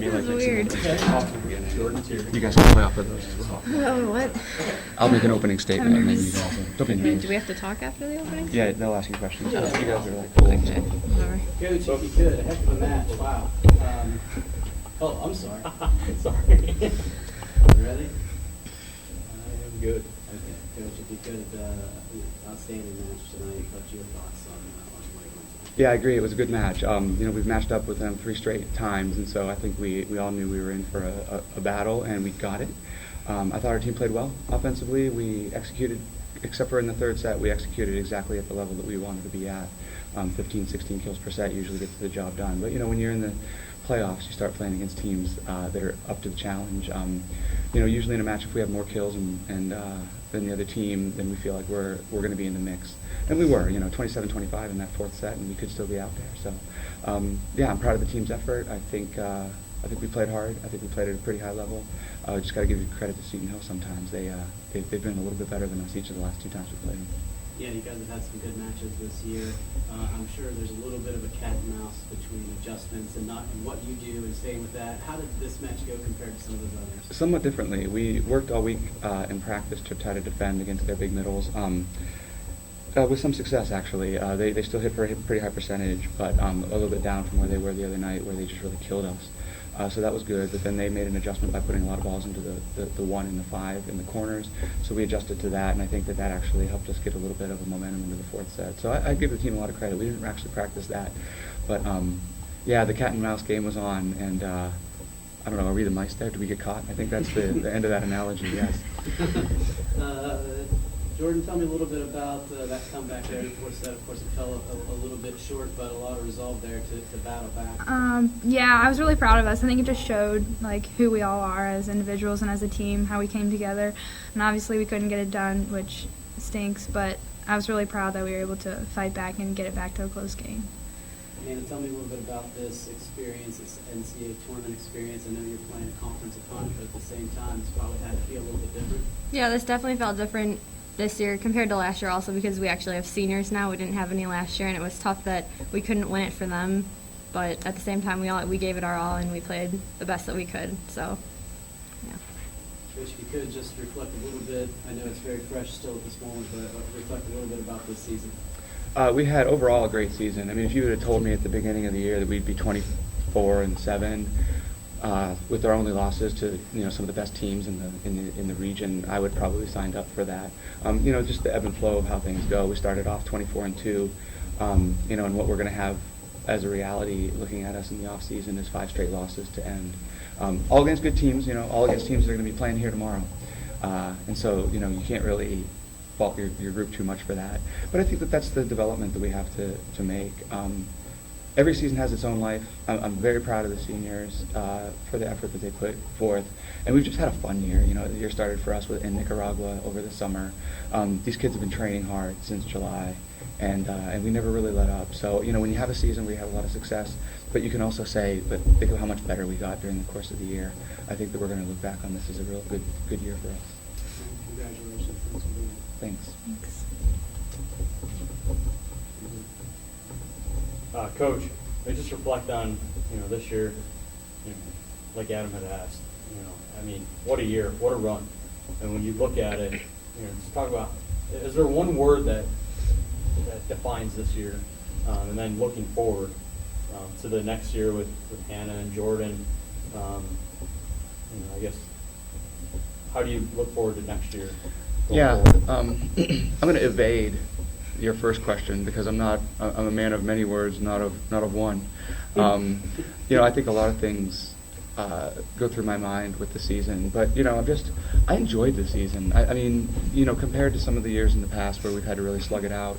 mean, like, That's weird. You guys can play off of those as well. Oh, what? I'll make an opening statement and then you guys don't be nervous. Do we have to talk after the opening? Yeah, they'll ask you questions. You guys are like cool. Okay, whatever. Coach, if you could, a heck of a match. Wow. I'm sorry. Sorry. Ready? I am good. Okay, Coach, if you could, outstanding match tonight. What's your thoughts on what you went Yeah, I agree. It was a good match. We've matched up with them 3 straight times, and so I think we all knew we were in for a battle, and we got it. I thought our team played well offensively. We executed, except for in the third set, we executed exactly at the level that we wanted to be at. 15, 16 kills per set usually gets the job done. But, when you're in the playoffs, you start playing against teams that are up to the challenge. Usually in a match, if we have more kills and than the other team, then we feel like we're going to be in the mix. And we were, 27-25 in that fourth set, and we could still be out there. So, I'm proud of the team's effort. I think we played hard. I think we played at a pretty high level. Just got to give you credit to Seton Hill sometimes. They've been a little bit better than us each of the last 2 times we played them. Yeah, you guys have had some good matches this year. I'm sure there's a little bit of a cat and mouse between adjustments and what you do and staying with that. How did this match go compared to some of those others? Somewhat differently. We worked all week in practice to try to defend against their big middles. With some success, actually. They still hit for a pretty high percentage, but a little bit down from where they were the other night, where they just really killed us. So that was good, but then they made an adjustment by putting a lot of balls into the 1 and the 5 in the corners. So we adjusted to that, and I think that actually helped us get a little bit of a momentum into the fourth set. So I give the team a lot of credit. We didn't actually practice that. But, the cat and mouse game was on, and I don't know, are we the mice there? Did we get caught? I think that's the end of that analogy, yes. Jordan, tell me a little bit about that comeback there in the fourth set. Of course, it fell a little bit short, but a lot of resolve there to battle back. Yeah, I was really proud of us. I think it just showed who we all are as individuals and as a team, how we came together. And obviously we couldn't get it done, which stinks, but I was really proud that we were able to fight back and get it back to a close game. Amanda, tell me a little bit about this experience, this NCAA tournament experience. I know you're playing a conference opponent, but at the same time, it's probably had to feel a little bit different. Yeah, this definitely felt different this year compared to last year, also because we actually have seniors now. We didn't have any last year, and it was tough that we couldn't win it for them. But at the same time, we gave it our all, and we played the best that we could. So, yeah. Coach, if you could just reflect a little bit. I know it's very fresh still at this moment, but reflect a little bit about this season. We had overall a great season. I mean, if you would have told me at the beginning of the year that we'd be 24-7 with our only losses to some of the best teams in the region, I would probably signed up for that. Just the ebb and flow of how things go. We started off 24-2, and what we're going to have as a reality looking at us in the off season is 5 straight losses to end. All against good teams. All against teams that are going to be playing here tomorrow, and so you can't really fault your group too much for that. But I think that's the development that we have to make. Every season has its own life. I'm very proud of the seniors for the effort that they put forth. And we've just had a fun year. The year started for us in Nicaragua over the summer. These kids have been training hard since July, and we never really let up. So, when you have a season where you have a lot of success, but you can also say, but think of how much better we got during the course of the year. I think that we're going to look back on this as a real good year for us. Congratulations. Thanks. Thanks. Coach, I just reflect on this year, like Adam had asked. I mean, what a year, what a run. And when you look at it, just talk about, is there one word that defines this year? And then looking forward to the next year with Hannah and Jordan, I guess, how do you look forward to next year? Yeah, I'm going to evade your first question because I'm a man of many words, not of one. I think a lot of things go through my mind with the season, but I enjoyed the season. I mean, compared to some of the years in the past where we've had to really slug it out,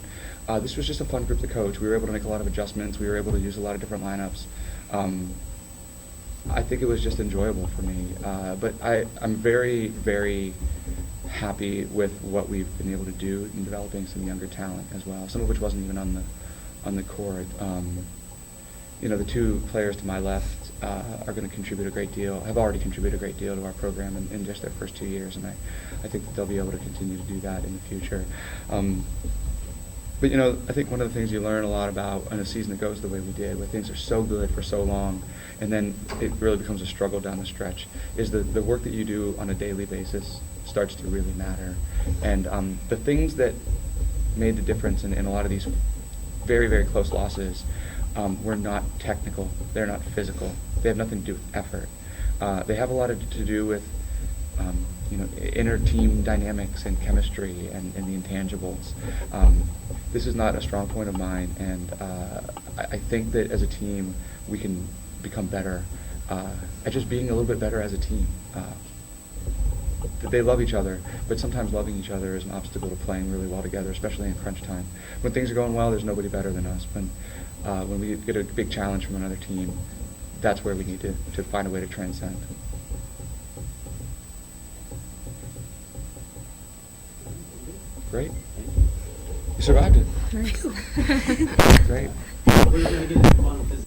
this was just a fun group to coach. We were able to make a lot of adjustments. We were able to use a lot of different lineups. I think it was just enjoyable for me. But I'm very, very happy with what we've been able to do in developing some younger talent as well, some of which wasn't even on the court. The 2 players to my left are going to contribute a great deal, have already contributed a great deal to our program in just their first 2 years, and I think that they'll be able to continue to do that in the future. But I think one of the things you learn a lot about in a season that goes the way we did, where things are so good for so long, and then it really becomes a struggle down the stretch, is the work that you do on a daily basis starts to really matter. And the things that made the difference in a lot of these very, very close losses were not technical. They're not physical. They have nothing to do with effort. They have a lot to do with inner team dynamics and chemistry and the intangibles. This is not a strong point of mine, and I think that as a team we can become better at just being a little bit better as a team. They love each other, but sometimes loving each other is an obstacle to playing really well together, especially in crunch time. When things are going well, there's nobody better than us. When we get a big challenge from another team, that's where we need to find a way to transcend. Great. You survived it. Nice. Great. We're going to get into fun with this.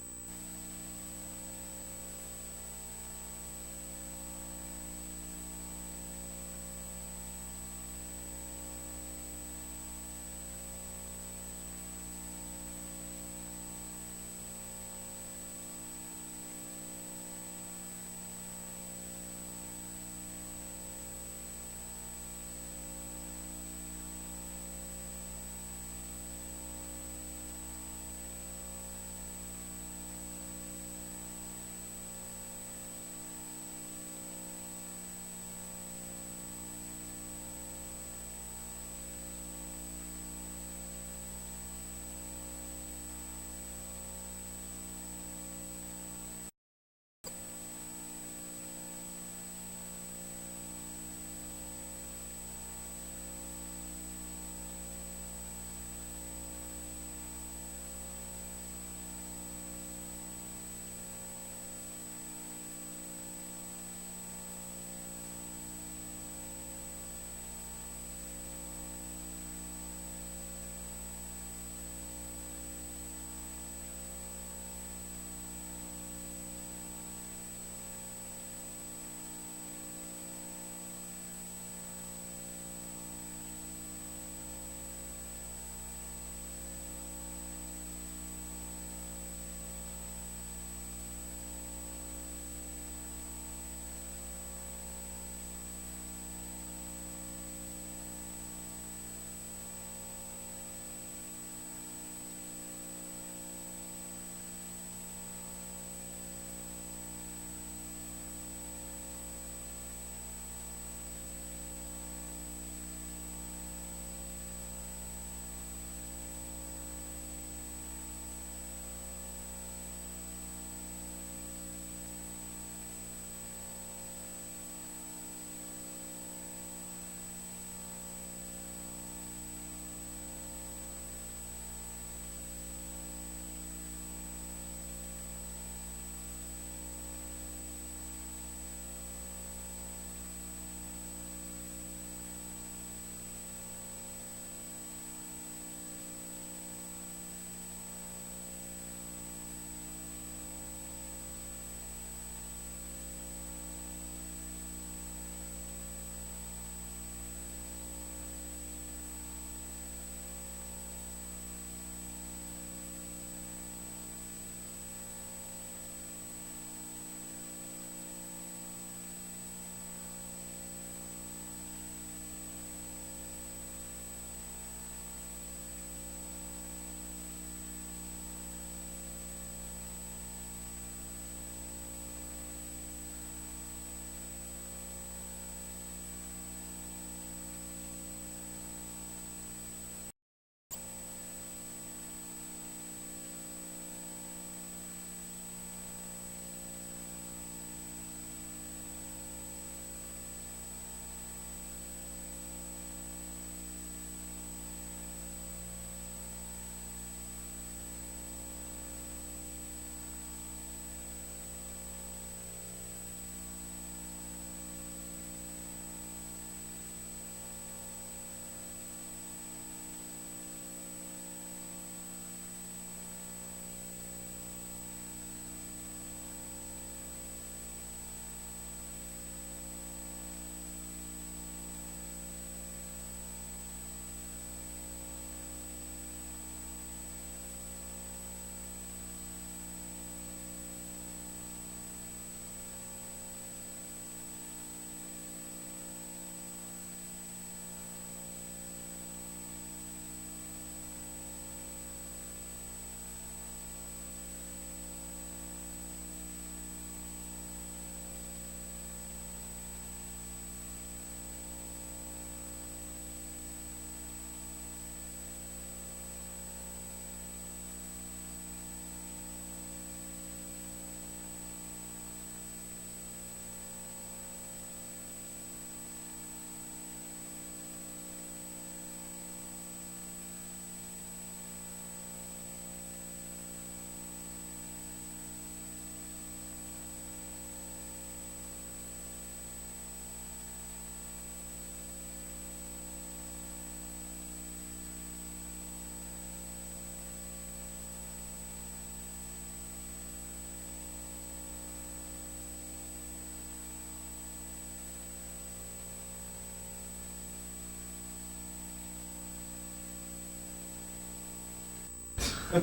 Oh,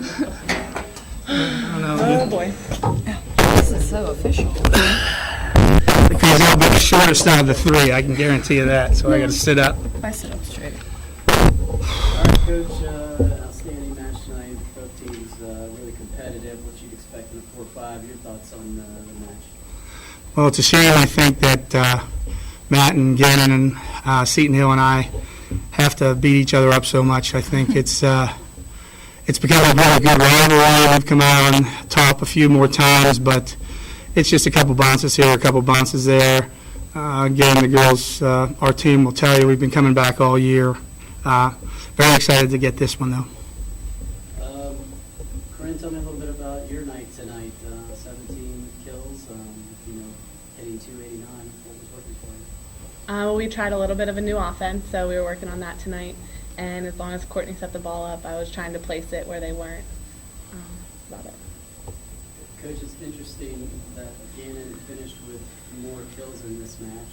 boy. This is so official. Because I'll be the shortest out of the three, I can guarantee you that, so I gotta sit up. If I sit up straight. All right, Coach, outstanding match tonight. Both teams really competitive. What you'd expect in a 4-5. Your thoughts on the match? Well, it's a shame, I think, that Matt and Gannon and Seton Hill and I have to beat each other up so much. I think it's become a really good rivalry. We've come out on top a few more times, but it's just a couple bounces here, a couple bounces there. Again, the girls, our team will tell you we've been coming back all year. Very excited to get this one, though. Corinne, tell me a little bit about your night tonight. 17 kills, hitting 289. What was working for you? Well, we tried a little bit of a new offense, so we were working on that tonight. And as long as Courtney set the ball up, I was trying to place it where they weren't. That's about it. Coach, it's interesting that Gannon finished with more kills in this match,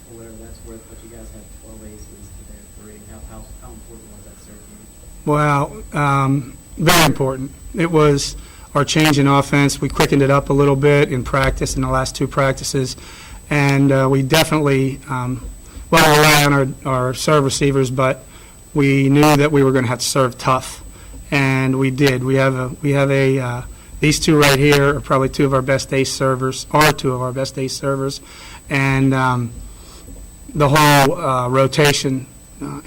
for whatever that's worth, but you guys had 12 aces to their 3. How important was that serve game? Well, very important. It was our change in offense. We quickened it up a little bit in practice, in the last 2 practices, and we definitely, rely on our serve receivers, but we knew that we were going to have to serve tough, and we did. We have these 2 right here are probably 2 of our best ace servers, and the whole rotation,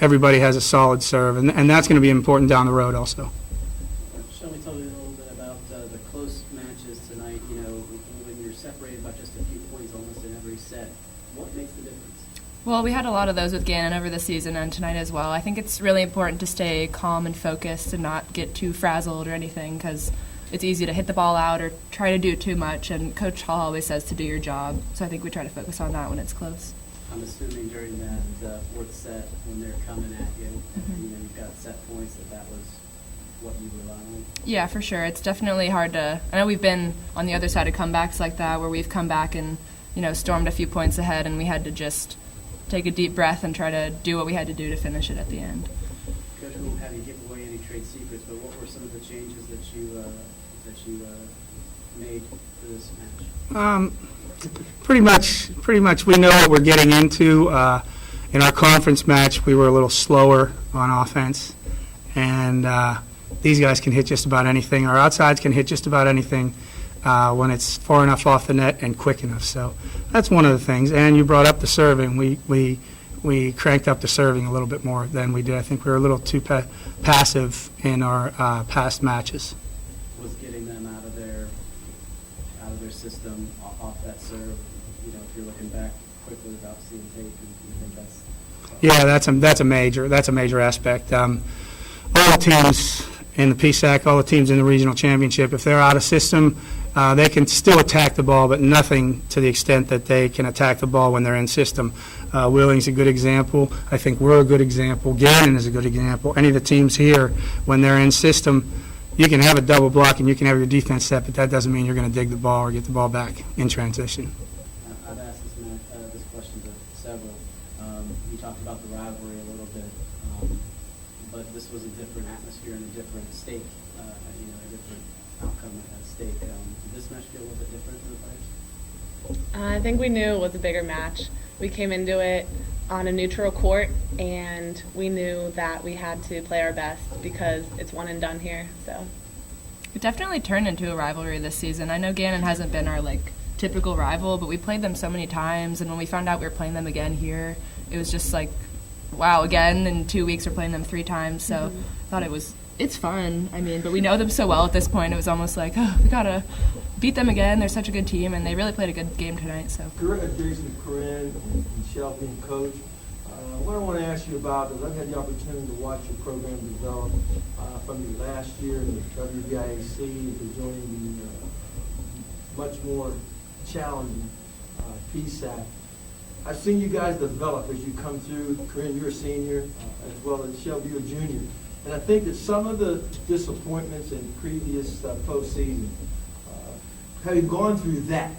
everybody has a solid serve, and that's going to be important down the road also. Shelby, tell me a little bit about the close matches tonight. When you're separated by just a few points almost in every set, what makes the difference? Well, we had a lot of those with Gannon over the season and tonight as well. I think it's really important to stay calm and focused and not get too frazzled or anything, because it's easy to hit the ball out or try to do too much, and Coach Hall always says to do your job, so I think we try to focus on that when it's close. I'm assuming during that 4th set, when they're coming at you, you've got set points, that was what you rely on? Yeah, for sure. It's definitely hard to – I know we've been on the other side of comebacks like that, where we've come back and, stormed a few points ahead, and we had to just take a deep breath and try to do what we had to do to finish it at the end. Coach, we won't have you give away any trade secrets, but what were some of the changes that you made for this match? Pretty much we know what we're getting into. In our conference match, we were a little slower on offense, and these guys can hit just about anything. Our outsides can hit just about anything when it's far enough off the net and quick enough. So that's one of the things. And you brought up the serving. We cranked up the serving a little bit more than we did. I think we were a little too passive in our past matches. Was getting them out of their system off that serve. If you're looking back quickly without seeing tape, you think that's. Yeah, that's a major aspect. All the teams in the PSAC, all the teams in the regional championship, if they're out of system, they can still attack the ball, but nothing to the extent that they can attack the ball when they're in system. Willing's a good example. I think we're a good example. Gannon is a good example. Any of the teams here, when they're in system, you can have a double block and you can have your defense set, but that doesn't mean you're going to dig the ball or get the ball back in transition. I've asked this question to several. You talked about the rivalry a little bit, but this was a different atmosphere and a different stake, a different outcome at stake. Did this match feel a little bit different for the players? I think we knew it was a bigger match. We came into it on a neutral court, and we knew that we had to play our best because it's one and done here. So It definitely turned into a rivalry this season. I know Gannon hasn't been our typical rival, but we played them so many times, and when we found out we were playing them again here, it was just wow, again, in 2 weeks we're playing them 3 times. So I thought it's fun. But we know them so well at this point. It was almost we gotta beat them again. They're such a good team, and they really played a good game tonight. So. Jason, Corinne, and Shelby, and Coach, what I want to ask you about is I've had the opportunity to watch your program develop from your last year in the WBIAC to joining the much more challenging PSAC. I've seen you guys develop as you come through. Corinne, you're a senior, as well as Shelby, you're a junior. And I think that some of the disappointments in previous postseason, having gone through that,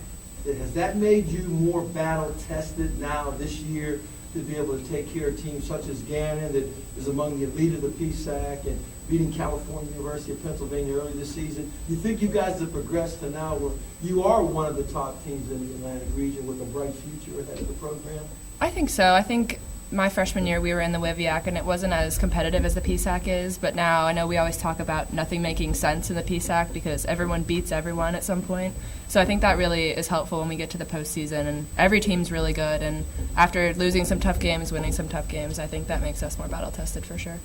has that made you more battle-tested now this year to be able to take care of teams such as Gannon that is among the elite of the PSAC and beating California University of Pennsylvania early this season. You think you guys have progressed to now where you are one of the top teams in the Atlantic region with a bright future ahead of the program? I think so. I think my freshman year we were in the WIVIAC and it wasn't as competitive as the PSAC is, but now I know we always talk about nothing making sense in the PSAC because everyone beats everyone at some point. So I think that really is helpful when we get to the postseason, and every team's really good, and after losing some tough games, winning some tough games, I think that makes us more battle-tested for sure.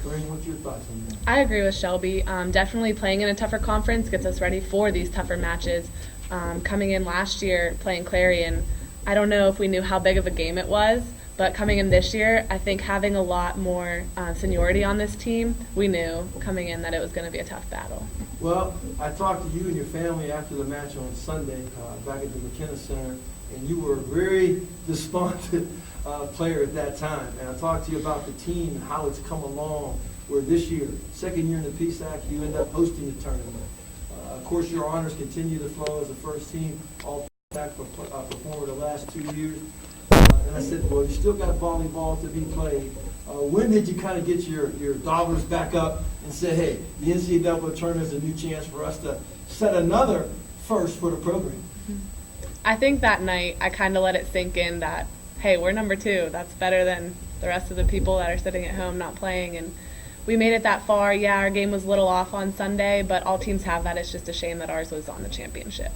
Corinne, what's your thoughts on that? I agree with Shelby. Definitely playing in a tougher conference gets us ready for these tougher matches. Coming in last year, playing Clarion, I don't know if we knew how big of a game it was, but coming in this year, I think having a lot more seniority on this team, we knew coming in that it was going to be a tough battle. Well, I talked to you and your family after the match on Sunday back at the McKenna Center, and you were a very despondent player at that time. And I talked to you about the team and how it's come along, where this year, second year in the PSAC, you end up hosting the tournament. Of course, your honors continue to flow as a first team All-PSAC performer the last 2 years. And I said, well, you still got volleyball to be played. When did you kind of get your dollars back up and say, hey, the NCAA tournament is a new chance for us to set another first for the program? I think that night I kind of let it sink in that, hey, we're number 2. That's better than the rest of the people that are sitting at home not playing. And we made it that far. Yeah, our game was a little off on Sunday, but all teams have that. It's just a shame that ours was on the championship.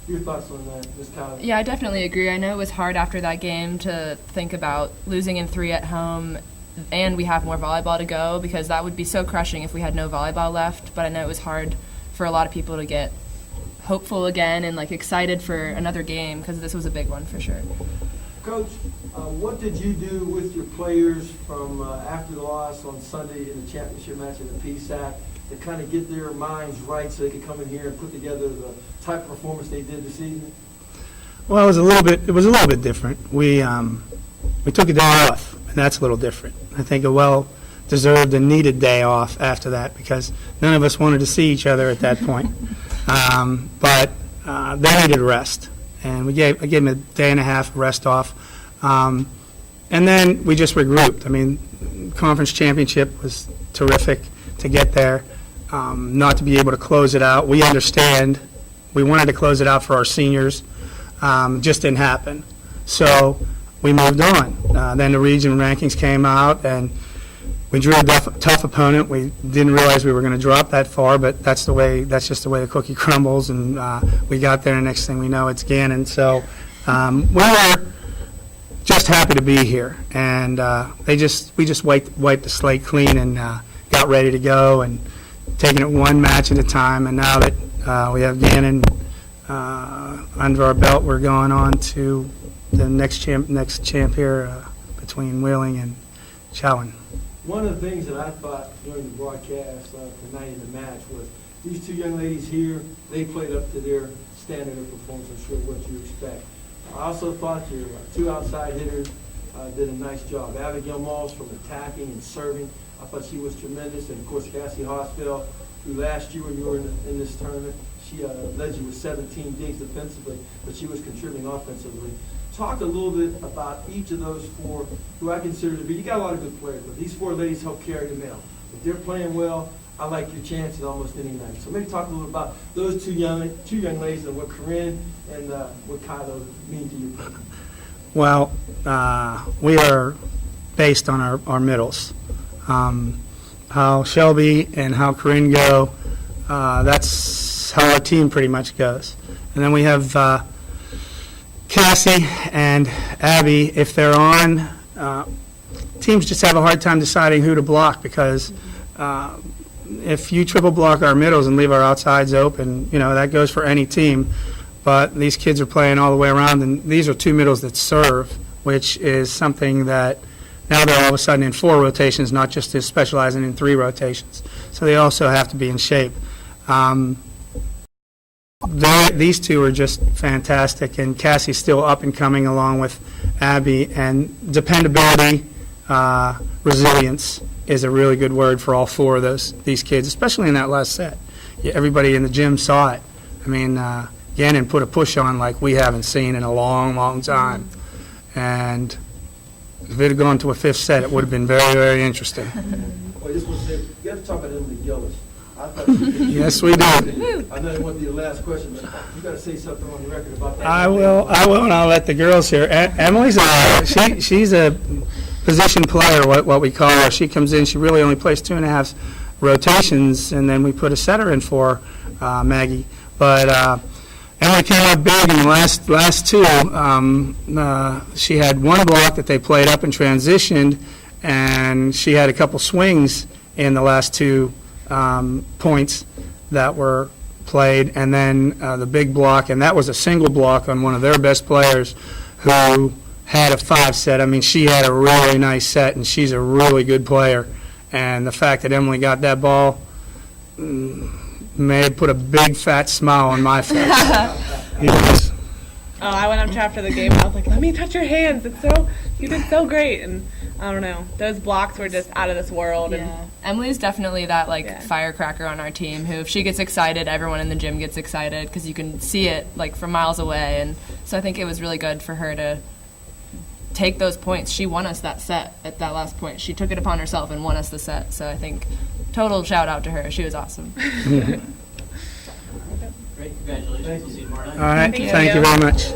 Your thoughts on that, Ms. Collins? Yeah, I definitely agree. I know it was hard after that game to think about losing in 3 at home, and we have more volleyball to go, because that would be so crushing if we had no volleyball left. But I know it was hard for a lot of people to get hopeful again and like excited for another game, because this was a big one for sure. Coach, what did you do with your players from after the loss on Sunday in the championship match in the PSAC to kind of get their minds right so they could come in here and put together the type of performance they did this evening? Well, it was a little bit different. We took a day off, and that's a little different. I think a well-deserved and needed day off after that, because none of us wanted to see each other at that point. But they needed rest, and I gave them a day and a half rest off. And then we just regrouped. I mean, conference championship was terrific to get there. Not to be able to close it out. We understand. We wanted to close it out for our seniors. Just didn't happen. So we moved on. Then the region rankings came out, and we drew a tough opponent. We didn't realize we were going to drop that far, but that's just the way the cookie crumbles. And we got there, and next thing we know, it's Gannon. So we were just happy to be here, and we just wiped the slate clean and got ready to go, and taking it one match at a time. And now that we have Gannon under our belt, we're going on to the next champ here between Wheeling and Chowan. One of the things that I thought during the broadcast tonight in the match was these 2 young ladies here, they played up to their standard of performance. I'm sure what you expect. I also thought your 2 outside hitters did a nice job. Abigail Malls from attacking and serving, I thought she was tremendous. And of course, Cassie Hosfeld, who last year when you were in this tournament, she led you with 17 digs defensively, but she was contributing offensively. Talk a little bit about each of those 4, who I consider to be, you got a lot of good players, but these 4 ladies help carry the mail. If they're playing well, I like your chances almost any night. So maybe talk a little about those two young ladies and what Corinne and what Kylo mean to you. Well, we are based on our middles. How Shelby and how Corinne go, that's how our team pretty much goes. And then we have Cassie and Abby. If they're on, teams just have a hard time deciding who to block, because if you triple block our middles and leave our outsides open, that goes for any team. But these kids are playing all the way around, and these are 2 middles that serve, which is something that now they're all of a sudden in 4 rotations, not just specializing in 3 rotations. So they also have to be in shape. These 2 are just fantastic, and Cassie's still up and coming along with Abby. And dependability, resilience is a really good word for all 4 of these kids, especially in that last set. Everybody in the gym saw it. I mean, Gannon put a push on like we haven't seen in a long, long time. And If it had gone to a fifth set, it would have been very, very interesting. Well, this was it. You have to talk about Emily Gillis. I thought you Yes, we do. I know it wasn't your last question, but you got to say something on the record about that. I will, and I'll let the girls hear. Emily's she's a position player, what we call her. She comes in, she really only plays 2.5 rotations, and then we put a setter in for Maggie. But Emily came up big in the last two. She had one block that they played up and transitioned, and she had a couple swings in the last two points that were played, and then the big block, and that was a single block on one of their best players who had a 5 set. I mean, she had a really nice set, and she's a really good player. And the fact that Emily got that ball may have put a big fat smile on my face. Yes. Oh, I went up to her after the game. I was like, "Let me touch your hands. You did so great." And I don't know, those blocks were just out of this world. And Yeah. Emily's definitely that Yeah. firecracker on our team who, if she gets excited, everyone in the gym gets excited because you can see it from miles away. And so I think it was really good for her to take those points. She won us that set at that last point. She took it upon herself and won us the set. So I think total shout out to her. She was awesome. Great, congratulations. We'll see you tomorrow night. All right, Thank thank you you. very much.